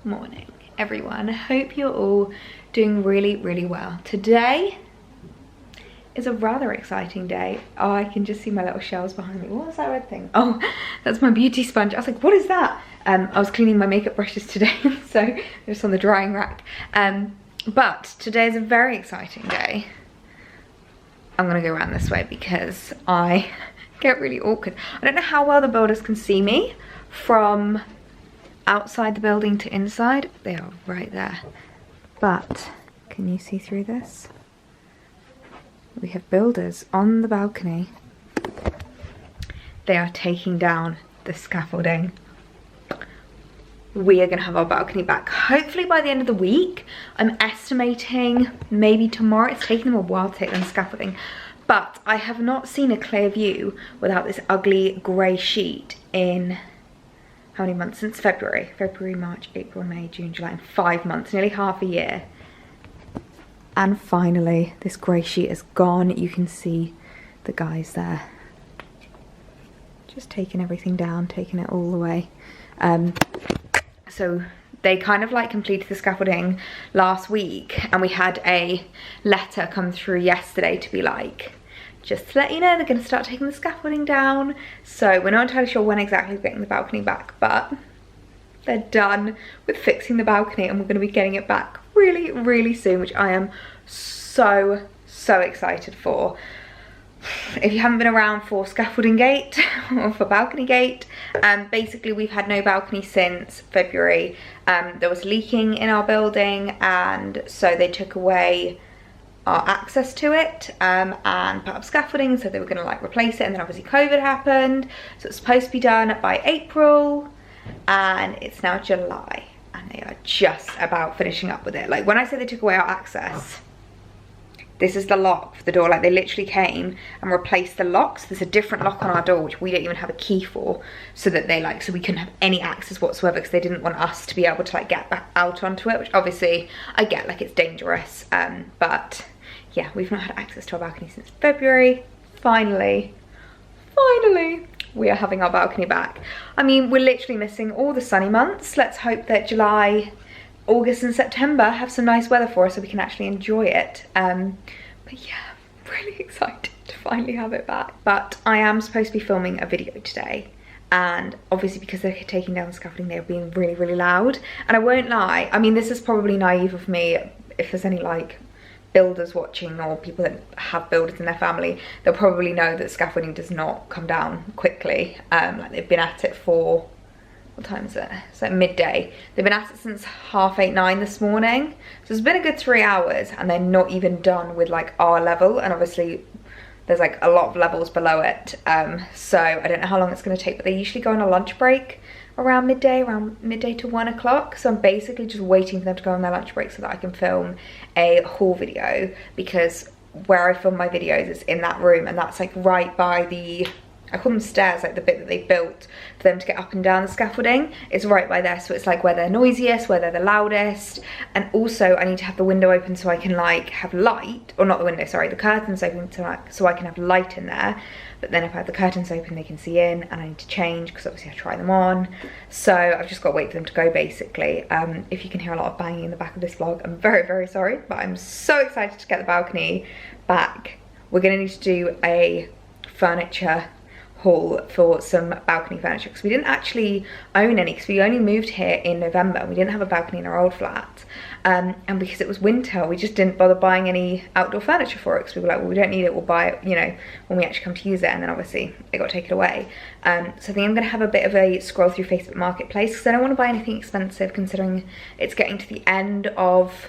Morning everyone, hope you're all doing really well. Today is a rather exciting day. Oh, I can just see my little shells behind me. What was that red thing? Oh, that's my beauty sponge. I was like, what is that? I was cleaning my makeup brushes today, so they're just on the drying rack. But today is a very exciting day. I'm gonna go around this way because I get really awkward. I don't know how well the builders can see me from outside the building to inside. They are right there, but can you see through this? We have builders on the balcony. They are taking down the scaffolding. We are gonna have our balcony back hopefully by the end of the week. I'm estimating maybe tomorrow. It's taking them a while to take down the scaffolding, but I have not seen a clear view without this ugly grey sheet in how many months? Since February. February, March, April, May, June, July, in 5 months, nearly half a year. And finally, this grey sheet is gone. You can see the guys there. Just taking everything down, taking it all away. So they kind of like completed the scaffolding last week, and we had a letter come through yesterday to be like, just to let you know, they're going to start taking the scaffolding down. So we're not entirely sure when exactly we're getting the balcony back, but they're done with fixing the balcony and we're going to be getting it back really soon, which I am so excited for. If you haven't been around for scaffolding gate or for balcony gate, basically we've had no balcony since February. There was leaking in our building, and so they took away our access to it and put up scaffolding, so they were going to like replace it, and then obviously COVID happened, so it's supposed to be done by April, and it's now July and they are just about finishing up with it. Like, when I say they took away our access, this is the lock for the door. Like, they literally came and replaced the locks. There's a different lock on our door which we don't even have a key for, so that they like, so we couldn't have any access whatsoever, because they didn't want us to be able to like get back out onto it, which obviously I get, like, it's dangerous, but yeah, we've not had access to our balcony since February. Finally, we are having our balcony back. I mean, we're literally missing all the sunny months. Let's hope that July, August and September have some nice weather for us so we can actually enjoy it. But yeah, really excited to finally have it back. But I am supposed to be filming a video today, and obviously because they're taking down the scaffolding, they're being really loud. And I won't lie, I mean, this is probably naive of me. If there's any like builders watching, or people that have builders in their family, they'll probably know that scaffolding does not come down quickly. Like, they've been at it for, what time is it? It's like midday. They've been at it since 8:30, 9 this morning. So it's been a good 3 hours, and they're not even done with like our level, and obviously there's like a lot of levels below it. So I don't know how long it's going to take, but they usually go on a lunch break around midday to 1 o'clock. So I'm basically just waiting for them to go on their lunch break so that I can film a haul video, because where I film my videos is in that room, and that's like right by the, I call them stairs, like the bit that they built for them to get up and down the scaffolding. It's right by there, so it's like where they're noisiest, where they're the loudest. And also I need to have the window open so I can like have light, or not the window, sorry, the curtains open to like, so I can have light in there. But then if I have the curtains open, they can see in, and I need to change because obviously I try them on. So I've just got to wait for them to go, basically. If you can hear a lot of banging in the back of this vlog, I'm very sorry, but I'm so excited to get the balcony back. We're going to need to do a furniture haul for some balcony furniture, because we didn't actually own any, because we only moved here in November and we didn't have a balcony in our old flat, and because it was winter we just didn't bother buying any outdoor furniture for it, because we were like, well, we don't need it, we'll buy it, you know, when we actually come to use it. And then obviously it got taken away. So I think I'm going to have a bit of a scroll through Facebook Marketplace, because I don't want to buy anything expensive, considering it's getting to the end of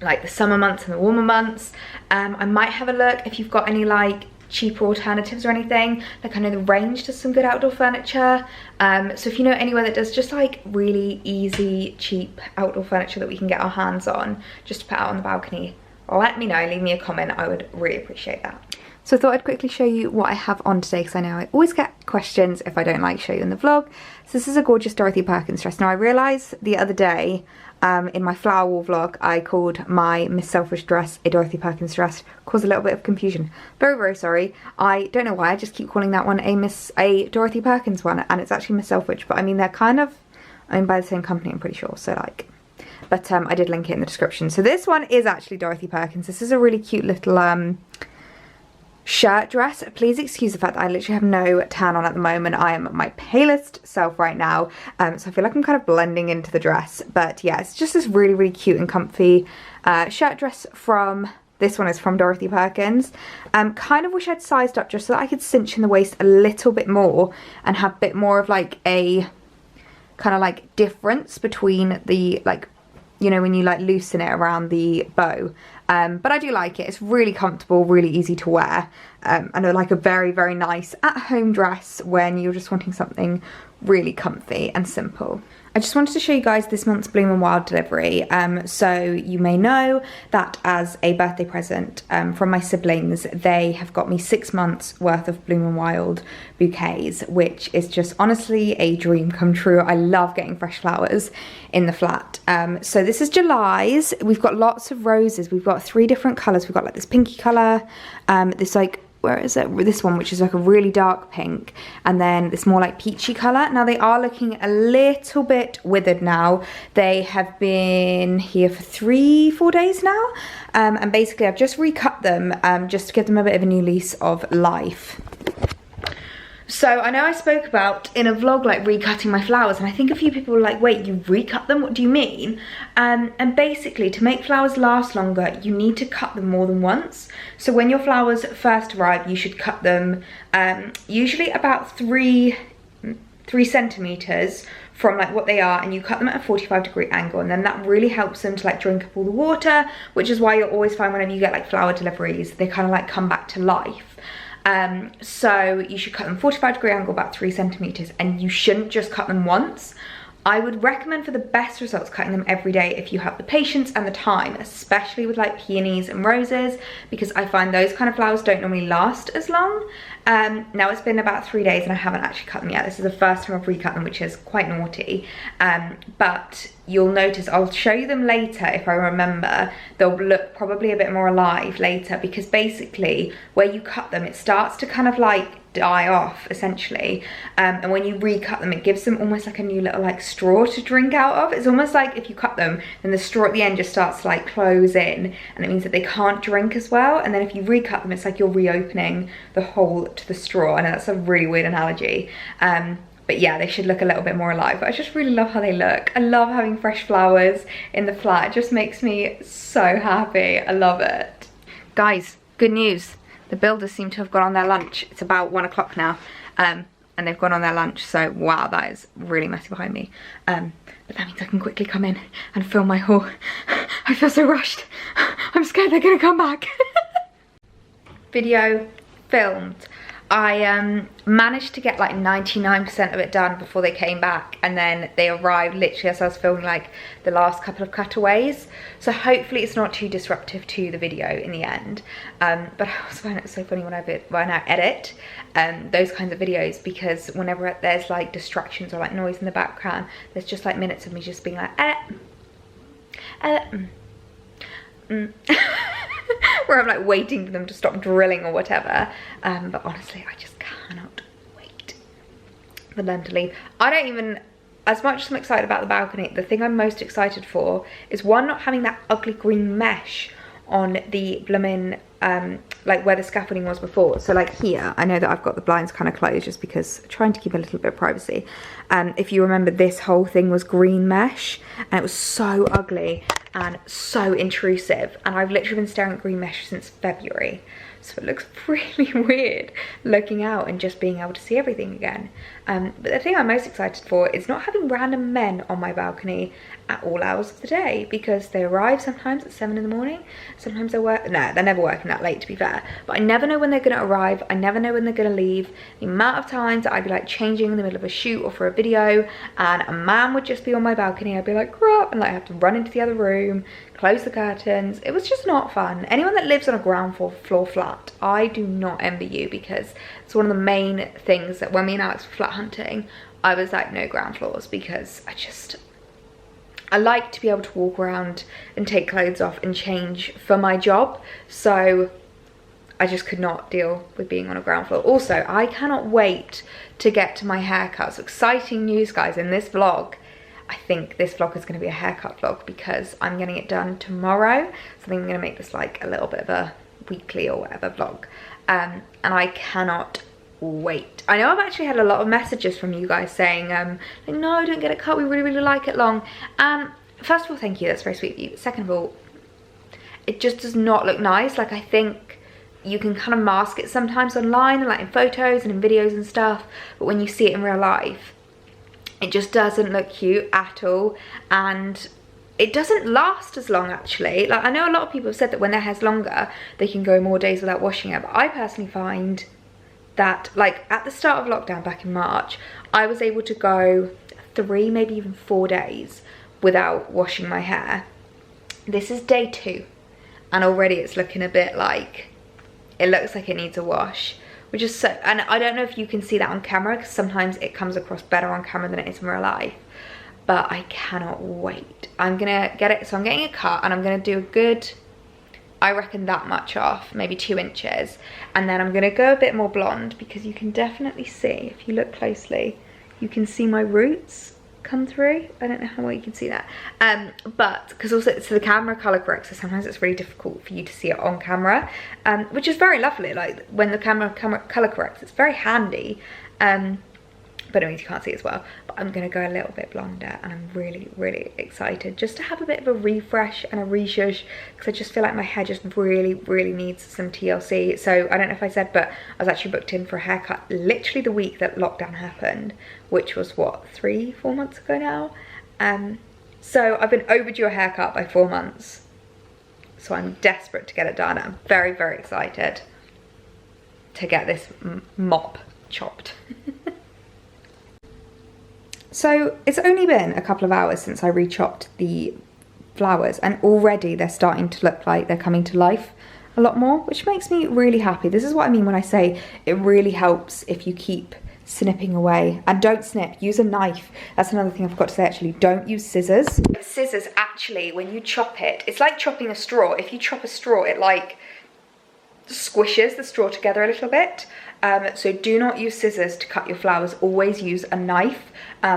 like the summer months and the warmer months. I might have a look if you've got any like cheaper alternatives or anything. Like, I know the Range does some good outdoor furniture, so if you know anywhere that does just like really easy cheap outdoor furniture that we can get our hands on just to put out on the balcony, let me know, leave me a comment. I would really appreciate that. So I thought I'd quickly show you what I have on today, because I know I always get questions if I don't like show you in the vlog. So this is a gorgeous Dorothy Perkins dress. Now I realised the other day in my flower wall vlog I called my Miss Selfish dress a Dorothy Perkins dress. Caused a little bit of confusion. Very sorry. I don't know why I just keep calling that one a Dorothy Perkins one, and it's actually Miss Selfish. But I mean, they're kind of owned by the same company, I'm pretty sure, so like, but I did link it in the description. So this one is actually Dorothy Perkins. This is a really cute little shirt dress. Please excuse the fact that I literally have no tan on at the moment. I am my palest self right now, so I feel like I'm kind of blending into the dress. But yeah, it's just this really, really cute and comfy shirt dress from, this one is from Dorothy Perkins. Kind of wish I'd sized up just so that I could cinch in the waist a little bit more and have a bit more of like a kind of like difference between the, like, you know, when you like loosen it around the bow. But I do like it. It's really comfortable, really easy to wear. And like a very, very nice at-home dress when you're just wanting something really comfy and simple. I just wanted to show you guys this month's Bloom and Wild delivery. So you may know that as a birthday present from my siblings, they have got me 6 months worth of Bloom and Wild bouquets, which is just honestly a dream come true. I love getting fresh flowers in the flat. So this is July's. We've got lots of roses. We've got 3 different colours. We've got like this pinky colour, this like, where is it? This one, which is like a really dark pink, and then this more like peachy colour. Now they are looking a little bit withered now. They have been here for 3-4 days now, and basically I've just recut them just to give them a bit of a new lease of life. So I know I spoke about in a vlog like recutting my flowers, and I think a few people were like, wait, you recut them? What do you mean? And basically to make flowers last longer, you need to cut them more than once. So when your flowers first arrive, you should cut them usually about 3 centimeters from like what they are, and you cut them at a 45-degree angle, and then that really helps them to like drink up all the water, which is why you'll always find whenever you get like flower deliveries, they kind of like come back to life. So you should cut them 45-degree angle, about 3 centimeters, and you shouldn't just cut them once. I would recommend for the best results cutting them every day if you have the patience and the time, especially with like peonies and roses, because I find those kind of flowers don't normally last as long. Now it's been about 3 days and I haven't actually cut them yet. This is the first time I've recut them, which is quite naughty. But you'll notice, I'll show you them later if I remember, they'll look probably a bit more alive later, because basically where you cut them, it starts to kind of like die off essentially, and when you recut them, it gives them almost like a new little like straw to drink out of. It's almost like if you cut them, then the straw at the end just starts to like close in, and it means that they can't drink as well. And then if you recut them, it's like you're reopening the hole to the straw. I know that's a really weird analogy, but yeah, they should look a little bit more alive. But I just really love how they look. I love having fresh flowers in the flat. It just makes me so happy. I love it. Guys, good news. The builders seem to have gone on their lunch. It's about 1 o'clock now, and they've gone on their lunch. So wow, that is really messy behind me. But that means I can quickly come in and film my haul. I feel so rushed. I'm scared they're gonna come back. Video filmed. I managed to get like 99% of it done before they came back, and then they arrived literally as I was filming like the last couple of cutaways. So hopefully it's not too disruptive to the video in the end. But I also find it so funny when I edit those kinds of videos, because whenever there's like distractions or like noise in the background, there's just like minutes of me just being like where I'm like waiting for them to stop drilling or whatever. But honestly, I just cannot wait for them to leave. I don't even, as much as I'm excited about the balcony, the thing I'm most excited for is one, not having that ugly green mesh on the bloomin' like where the scaffolding was before. So like here, I know that I've got the blinds kind of closed just because I'm trying to keep a little bit of privacy. If you remember, this whole thing was green mesh, and it was so ugly and so intrusive, and I've literally been staring at green mesh since February. So it looks really weird looking out and just being able to see everything again. But the thing I'm most excited for is not having random men on my balcony at all hours of the day, because they arrive sometimes at 7 in the morning. Sometimes they work, no, they're never working that late to be fair, but I never know when they're gonna arrive. I never know when they're gonna leave. The amount of times that I'd be like changing in the middle of a shoot or for a video, and a man would just be on my balcony. I'd be like, crap, and like have to run into the other room, close the curtains. It was just not fun. Anyone that lives on a ground floor flat, I do not envy you, because it's one of the main things that when me and Alex were flat hunting, I was like, no ground floors, because I like to be able to walk around and take clothes off and change for my job. So I just could not deal with being on a ground floor. Also, I cannot wait to get to my haircut. So exciting news, guys, in this vlog. I think this vlog is going to be a haircut vlog because I'm getting it done tomorrow. So I think I'm going to make this like a little bit of a weekly or whatever vlog. And I cannot wait. I know I've actually had a lot of messages from you guys saying, like, no, don't get it cut. We really, really like it long. First of all, thank you. That's very sweet of you. Second of all, it just does not look nice. Like, I think you can kind of mask it sometimes online, like in photos and in videos and stuff. But when you see it in real life, it just doesn't look cute at all. And it doesn't last as long, actually. Like, I know a lot of people have said that when their hair's longer, they can go more days without washing it. But I personally find that, like, at the start of lockdown back in March, I was able to go 3, maybe even 4 days without washing my hair. This is day 2, and already it's looking a bit like, it looks like it needs a wash, which is so, and I don't know if you can see that on camera, because sometimes it comes across better on camera than it is in real life. But I cannot wait. I'm gonna get it, so I'm getting a cut, and I'm gonna do a good, I reckon that much off, maybe 2 inches. And then I'm gonna go a bit more blonde, because you can definitely see, if you look closely, you can see my roots come through. I don't know how well you can see that. But, because also it's the camera color corrects, so sometimes it's really difficult for you to see it on camera, which is very lovely. Like, when the camera color corrects, it's very handy. But it means you can't see it as well. But I'm gonna go a little bit blonder, and I'm really, really excited just to have a bit of a refresh and a reshush, because I just feel like my hair just really, really needs some TLC. So I don't know if I said, but I was actually booked in for a haircut literally the week that lockdown happened, which was what, 3-4 months ago now. So I've been overdue a haircut by 4 months. So I'm desperate to get it done. I'm very, very excited to get this mop chopped. So it's only been a couple of hours since I re-chopped the flowers, and already they're starting to look like they're coming to life a lot more, which makes me really happy. This is what I mean when I say it really helps if you keep snipping away. And don't snip, use a knife. That's another thing I forgot to say, actually. Don't use scissors. Scissors, actually, when you chop it, it's like chopping a straw. If you chop a straw, it like squishes the straw together a little bit. So do not use scissors to cut your flowers. Always use a knife,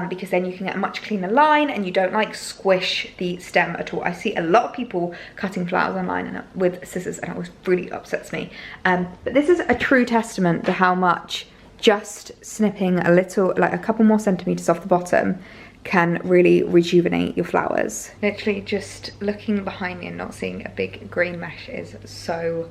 because then you can get a much cleaner line and you don't like squish the stem at all. I see a lot of people cutting flowers online with scissors, and it always really upsets me. But this is a true testament to how much just snipping a little, like a couple more centimeters off the bottom, can really rejuvenate your flowers. Literally just looking behind me and not seeing a big green mesh is so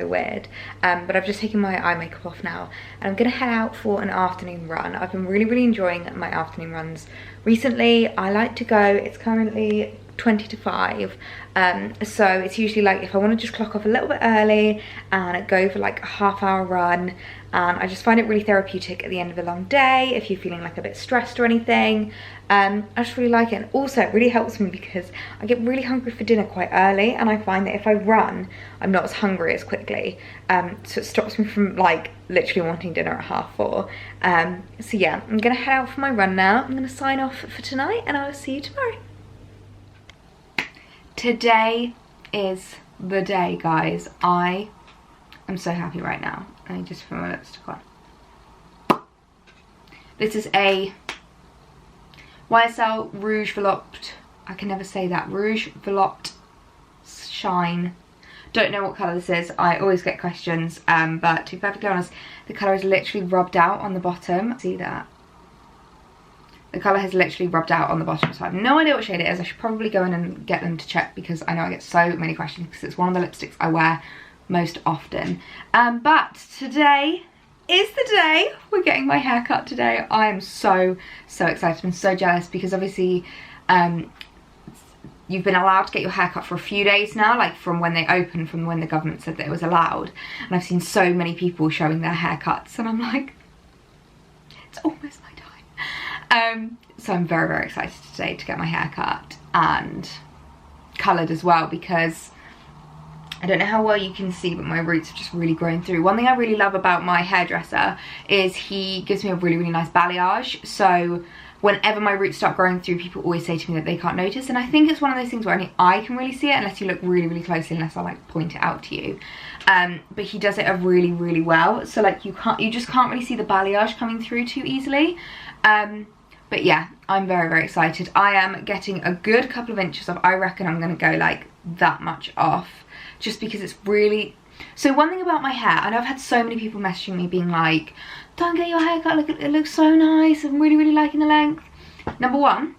weird. But I've just taken my eye makeup off now, and I'm gonna head out for an afternoon run. I've been really enjoying my afternoon runs recently. I like to go, it's currently 20 to 5, so it's usually like if I want to just clock off a little bit early and go for like a half-hour run. I just find it really therapeutic at the end of a long day if you're feeling like a bit stressed or anything. I just really like it, and also it really helps me because I get really hungry for dinner quite early, and I find that if I run I'm not as hungry as quickly, so it stops me from like literally wanting dinner at 4:30. So yeah, I'm gonna head out for my run now. I'm gonna sign off for tonight, and I will see you tomorrow. Today is the day, guys. I am so happy right now. I just put my lipstick on. This is a YSL Rouge Volupte. I can never say that. Rouge Volupte Shine. Don't know what colour this is. I always get questions, but to be perfectly honest, the colour is literally rubbed out on the bottom. See that? The colour has literally rubbed out on the bottom, so I have no idea what shade it is. I should probably go in and get them to check, because I know I get so many questions, because it's one of the lipsticks I wear most often. But today is the day we're getting my hair cut today. I am so excited and so jealous, because obviously you've been allowed to get your hair cut for a few days now, like from when they opened, from when the government said that it was allowed. And I've seen so many people showing their haircuts, and I'm like, it's almost my time. So I'm very excited today to get my hair cut and coloured as well, because I don't know how well you can see, but my roots have just really grown through. One thing I really love about my hairdresser is he gives me a really nice balayage. So whenever my roots start growing through, people always say to me that they can't notice. And I think it's one of those things where only I can really see it, unless you look really closely, unless I like point it out to you. But he does it really well. So like you just can't really see the balayage coming through too easily. But yeah, I'm very, very excited. I am getting a good couple of inches off. I reckon I'm going to go like that much off, just because it's really... So one thing about my hair, I know I've had so many people messaging me being like, don't get your hair cut, look, it looks so nice, I'm really, really liking the length. Number one,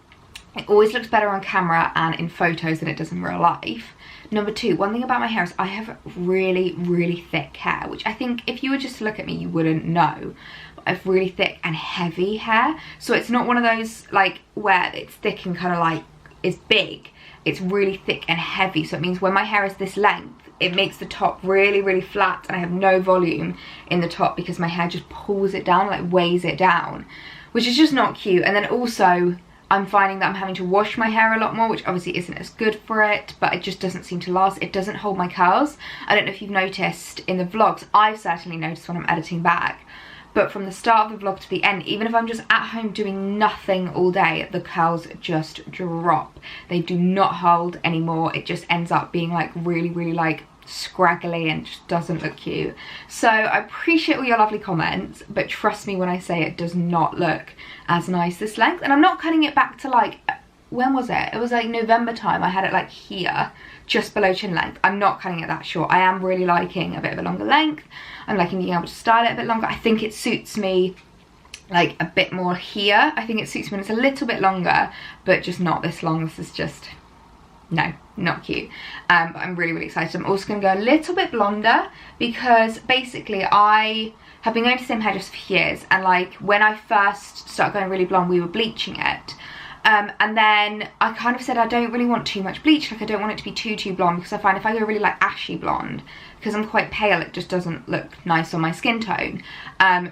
it always looks better on camera and in photos than it does in real life. Number two, one thing about my hair is I have really, really thick hair, which I think if you were just to look at me, you wouldn't know. But I have really thick and heavy hair. So it's not one of those like where it's thick and kind of like is big. It's really thick and heavy. So it means when my hair is this length, it makes the top really, really flat, and I have no volume in the top because my hair just pulls it down, like weighs it down, which is just not cute. And then also, I'm finding that I'm having to wash my hair a lot more, which obviously isn't as good for it, but it just doesn't seem to last. It doesn't hold my curls. I don't know if you've noticed in the vlogs, I've certainly noticed when I'm editing back, but from the start of the vlog to the end, even if I'm just at home doing nothing all day, the curls just drop. They do not hold anymore. It just ends up being like really, really like scraggly and just doesn't look cute. So I appreciate all your lovely comments, but trust me when I say it does not look as nice this length. And I'm not cutting it back to like, when was it? It was like November time. I had it like here, just below chin length. I'm not cutting it that short. I am really liking a bit of a longer length. I'm liking being able to style it a bit longer. I think it suits me like a bit more here. I think it suits me when it's a little bit longer, but just not this long. This is just, no, not cute. But I'm really, really excited. I'm also going to go a little bit blonder because basically I have been going to the same hairdresser for years, and like when I first started going really blonde, we were bleaching it. And then I kind of said I don't really want too much bleach, like I don't want it to be too blonde, because I find if I go really like ashy blonde, because I'm quite pale, it just doesn't look nice on my skin tone.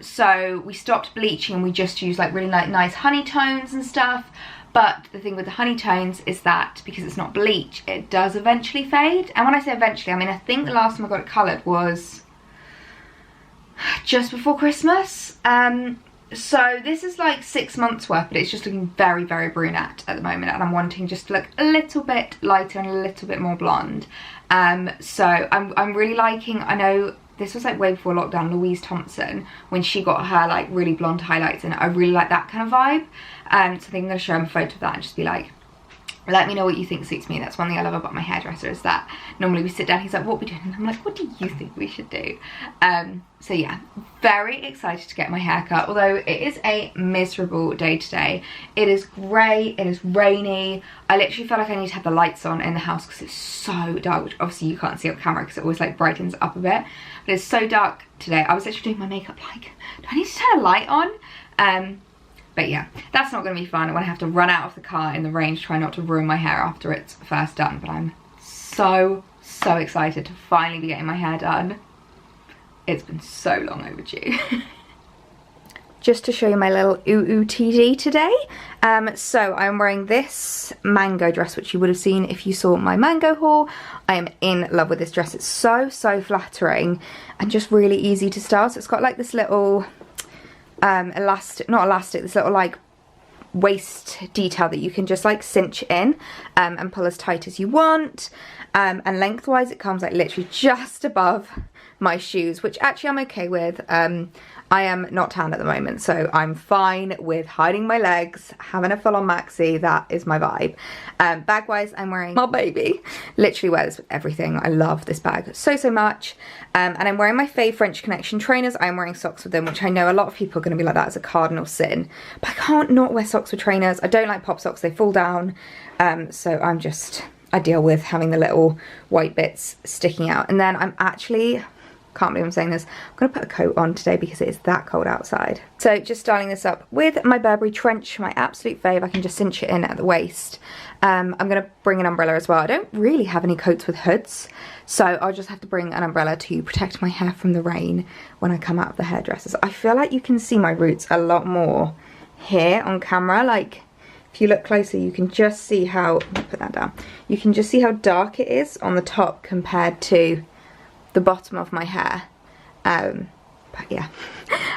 So we stopped bleaching and we just use like really like nice honey tones and stuff. But the thing with the honey tones is that because it's not bleach, it does eventually fade. And when I say eventually, I mean I think the last time I got it coloured was just before Christmas. So this is like 6 months worth, but it's just looking very, very brunette at the moment, and I'm wanting just to look a little bit lighter and a little bit more blonde. So I'm really liking, I know this was like way before lockdown, Louise Thompson, when she got her like really blonde highlights in it. I really like that kind of vibe. So I think I'm going to show him a photo of that and just be like, let me know what you think suits me. That's one thing I love about my hairdresser, is that normally we sit down, he's like, what are we doing? And I'm like, what do you think we should do? So yeah, very excited to get my hair cut, although it is a miserable day today. It is grey, it is rainy. I literally feel like I need to have the lights on in the house because it's so dark, which obviously you can't see on camera because it always like brightens up a bit. But it's so dark today. I was actually doing my makeup like, do I need to turn a light on? But yeah, that's not going to be fun. I want to have to run out of the car in the rain to try not to ruin my hair after it's first done. But I'm so excited to finally be getting my hair done. It's been so long overdue. Just to show you my little OOTD today. So I'm wearing this mango dress, which you would have seen if you saw my mango haul. I am in love with this dress. It's so flattering and just really easy to style. So it's got like this little... this little like waist detail that you can just like cinch in and pull as tight as you want, and lengthwise it comes like literally just above my shoes, which actually I'm okay with. I am not tan at the moment, so I'm fine with hiding my legs, having a full-on maxi. That is my vibe. Bag-wise, I'm wearing my baby. Literally wear this with everything. I love this bag so much. And I'm wearing my fave French Connection trainers. I'm wearing socks with them, which I know a lot of people are going to be like, that is a cardinal sin. But I can't not wear socks with trainers. I don't like pop socks. They fall down. So I deal with having the little white bits sticking out. And then I'm actually... can't believe I'm saying this, I'm going to put a coat on today because it is that cold outside. So just styling this up with my Burberry trench, my absolute fave. I can just cinch it in at the waist. I'm going to bring an umbrella as well. I don't really have any coats with hoods, so I'll just have to bring an umbrella to protect my hair from the rain when I come out of the hairdressers. I feel like you can see my roots a lot more here on camera. Like if you look closer, you can just see how, I'll put that down. You can just see how dark it is on the top compared to the bottom of my hair. But yeah,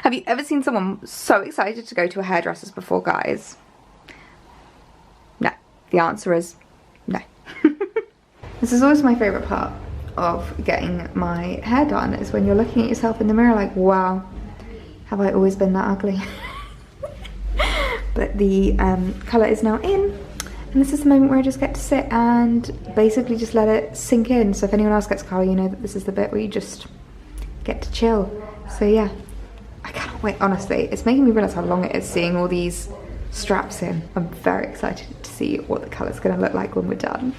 have you ever seen someone so excited to go to a hairdresser's before, guys? No, the answer is no. This is always my favorite part of getting my hair done, is when you're looking at yourself in the mirror like, wow, have I always been that ugly? but the colour is now in. And this is the moment where I just get to sit and basically just let it sink in. So if anyone else gets colour, you know that this is the bit where you just get to chill. So yeah, I can't wait, honestly. It's making me realise how long it is seeing all these straps in. I'm very excited to see what the colour's going to look like when we're done.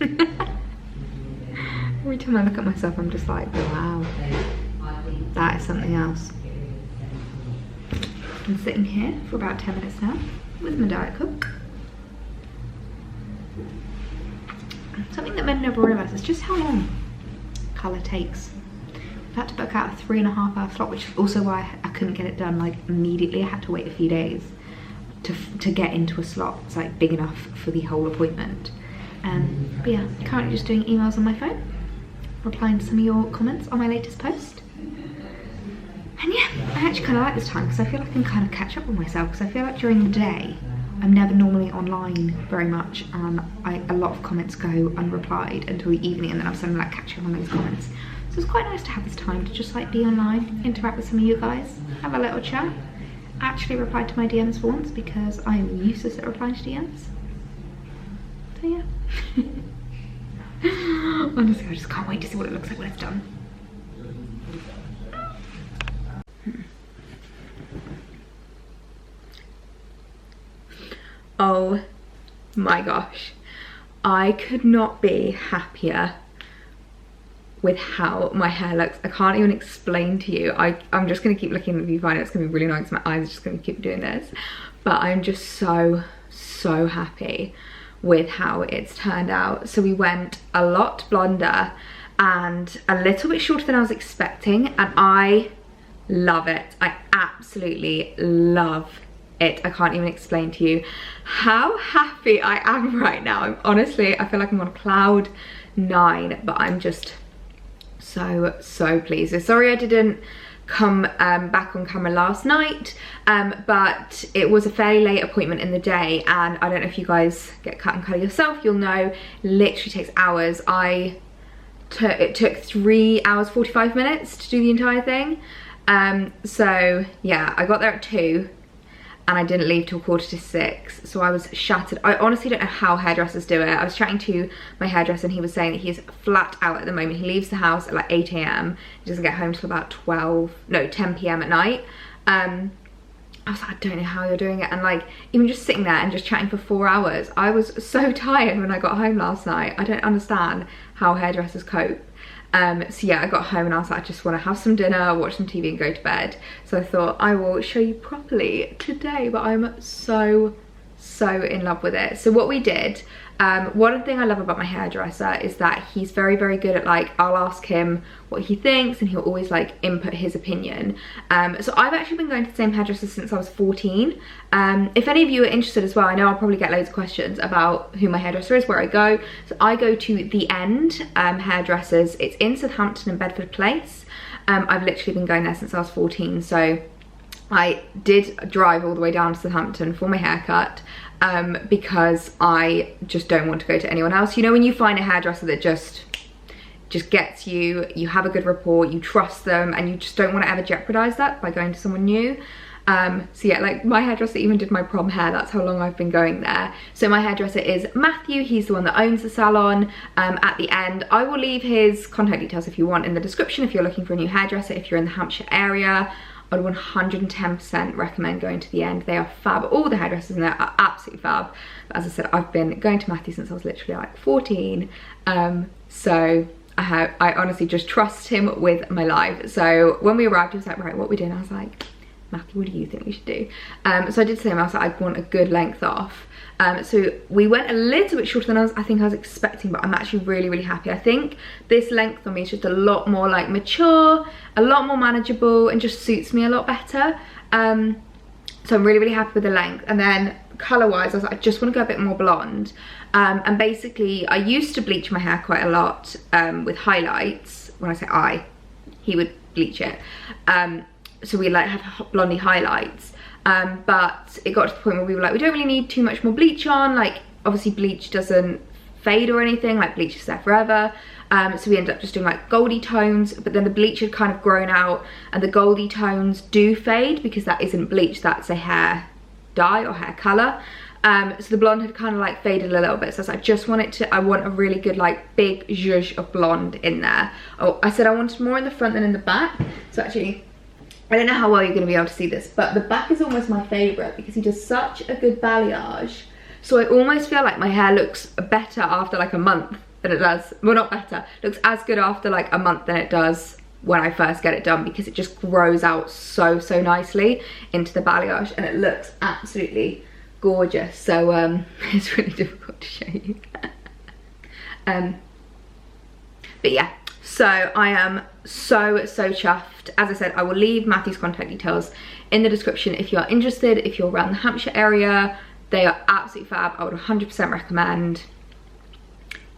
Every time I look at myself, I'm just like, wow, that is something else. I'm sitting here for about 10 minutes now with my Diet Coke. Something that men never realise is just how long colour takes. I've had to book out a 3.5 hour slot, which is also why I couldn't get it done like immediately. I had to wait a few days to get into a slot. It's like big enough for the whole appointment. But yeah, currently just doing emails on my phone, replying to some of your comments on my latest post. And yeah, I actually kind of like this time because I feel like I can kind of catch up with myself, because I feel like during the day I'm never normally online very much, and a lot of comments go unreplied until the evening, and then I'm suddenly like catching up on those comments. So it's quite nice to have this time to just like be online, interact with some of you guys, have a little chat. Actually replied to my DMs for once because I am useless at replying to DMs. So yeah. Honestly, I just can't wait to see what it looks like when it's done. Oh my gosh, I could not be happier with how my hair looks. I can't even explain to you. I'm just gonna keep looking at the viewfinder. It's gonna be really nice. My eyes are just gonna keep doing this, but I'm just so happy with how it's turned out. So we went a lot blonder and a little bit shorter than I was expecting, and I love it. I absolutely love it. I can't even explain to you how happy I am right now. Honestly, I feel like I'm on cloud 9, but I'm just so pleased. So sorry I didn't come back on camera last night, but it was a fairly late appointment in the day, and I don't know if you guys get cut and color yourself, you'll know it literally takes hours. It took 3 hours 45 minutes to do the entire thing. So yeah, I got there at 2 and I didn't leave till 5:45, so I was shattered. I honestly don't know how hairdressers do it. I was chatting to my hairdresser and he was saying that he is flat out at the moment. He leaves the house at like 8 AM, he doesn't get home till about 10 PM at night. I was like, I don't know how you're doing it. And like, even just sitting there and just chatting for 4 hours, I was so tired when I got home last night. I don't understand how hairdressers cope. So yeah, I got home and I was like, I just want to have some dinner, watch some TV and go to bed. So I thought I will show you properly today, but I'm so in love with it. So what we did, one thing I love about my hairdresser is that he's very good at, like, I'll ask him what he thinks and he'll always like input his opinion. So I've actually been going to the same hairdresser since I was 14. If any of you are interested as well, I know I'll probably get loads of questions about who my hairdresser is, where I go. So I go to The End Hairdressers. It's in Southampton and Bedford Place. I've literally been going there since I was 14, so I did drive all the way down to Southampton for my haircut, because I just don't want to go to anyone else. You know, when you find a hairdresser that just gets you, you have a good rapport, you trust them, and you just don't want to ever jeopardize that by going to someone new. So yeah, like my hairdresser even did my prom hair. That's how long I've been going there. So my hairdresser is Matthew. He's the one that owns the salon at The End. I will leave his contact details if you want in the description if you're looking for a new hairdresser, if you're in the Hampshire area. I'd 110% recommend going to The End. They are fab. All the hairdressers in there are absolutely fab. But as I said, I've been going to Matthew since I was literally like 14. So I honestly just trust him with my life. So when we arrived, he was like, right, what are we doing? I was like, Matthew, what do you think we should do? So I did say to him, I was like, I want a good length off. So we went a little bit shorter than I think I was expecting, but I'm actually really happy. I think this length on me is just a lot more like mature, a lot more manageable, and just suits me a lot better. So I'm really happy with the length. And then color wise, I was like, I just want to go a bit more blonde. And basically I used to bleach my hair quite a lot with highlights. When I say he would bleach it. So we like have blondie highlights. But it got to the point where we were like, we don't really need too much more bleach on. Like, obviously bleach doesn't fade or anything, like bleach is there forever. So we ended up just doing like goldy tones, but then the bleach had kind of grown out, and the goldy tones do fade because that isn't bleach, that's a hair dye or hair colour. So the blonde had kind of like faded a little bit, so I just want it to, I want a really good like big zhuzh of blonde in there. Oh, I said I wanted more in the front than in the back. So actually, I don't know how well you're going to be able to see this, but the back is almost my favourite because he does such a good balayage. So I almost feel like my hair looks better after like a month than it does, well not better, looks as good after like a month than it does when I first get it done, because it just grows out so nicely into the balayage and it looks absolutely gorgeous. So it's really difficult to show you. But yeah, so I am so chuffed. As I said, I will leave Matthew's contact details in the description if you are interested. If you're around the Hampshire area, they are absolutely fab. I would 100% recommend.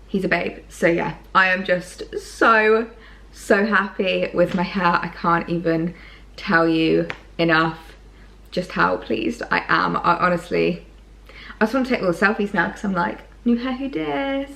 He's a babe. So yeah, I am just so happy with my hair. I can't even tell you enough just how pleased I am. I honestly, I just want to take all the selfies now because I'm like, new hair, who dares?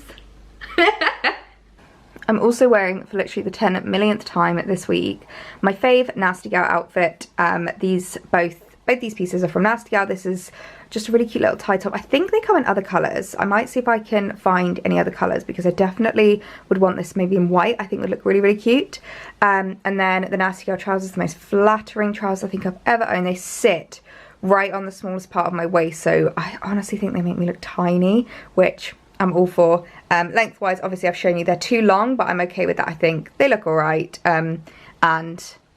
I'm also wearing, for literally the 10 millionth time this week, my fave Nasty Gal outfit. Both these pieces are from Nasty Gal. This is just a really cute little tie top. I think they come in other colours. I might see if I can find any other colours because I definitely would want this maybe in white. I think it would look really cute. And then the Nasty Gal trousers, the most flattering trousers I think I've ever owned. They sit right on the smallest part of my waist, so I honestly think they make me look tiny, which I'm all for. Lengthwise, obviously I've shown you they're too long, but I'm okay with that. I think they look all right, and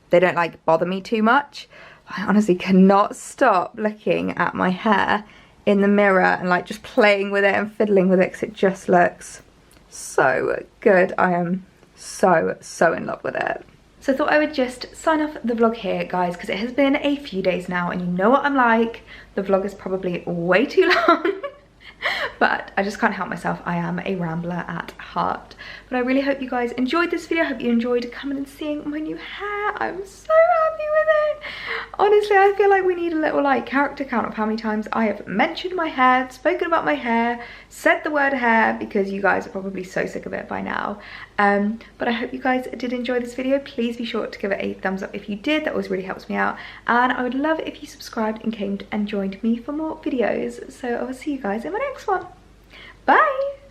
they don't like bother me too much. I honestly cannot stop looking at my hair in the mirror and like just playing with it and fiddling with it because it just looks so good. I am so in love with it. So I thought I would just sign off the vlog here, guys, because it has been a few days now and you know what I'm like. The vlog is probably way too long. But I just can't help myself. I am a rambler at heart. But I really hope you guys enjoyed this video. I hope you enjoyed coming and seeing my new hair. I'm so happy with it. Honestly, I feel like we need a little like character count of how many times I have mentioned my hair, spoken about my hair, said the word hair, because you guys are probably so sick of it by now. But I hope you guys did enjoy this video. Please be sure to give it a thumbs up if you did. That always really helps me out. And I would love it if you subscribed and came and joined me for more videos. So I will see you guys in my next one. Bye!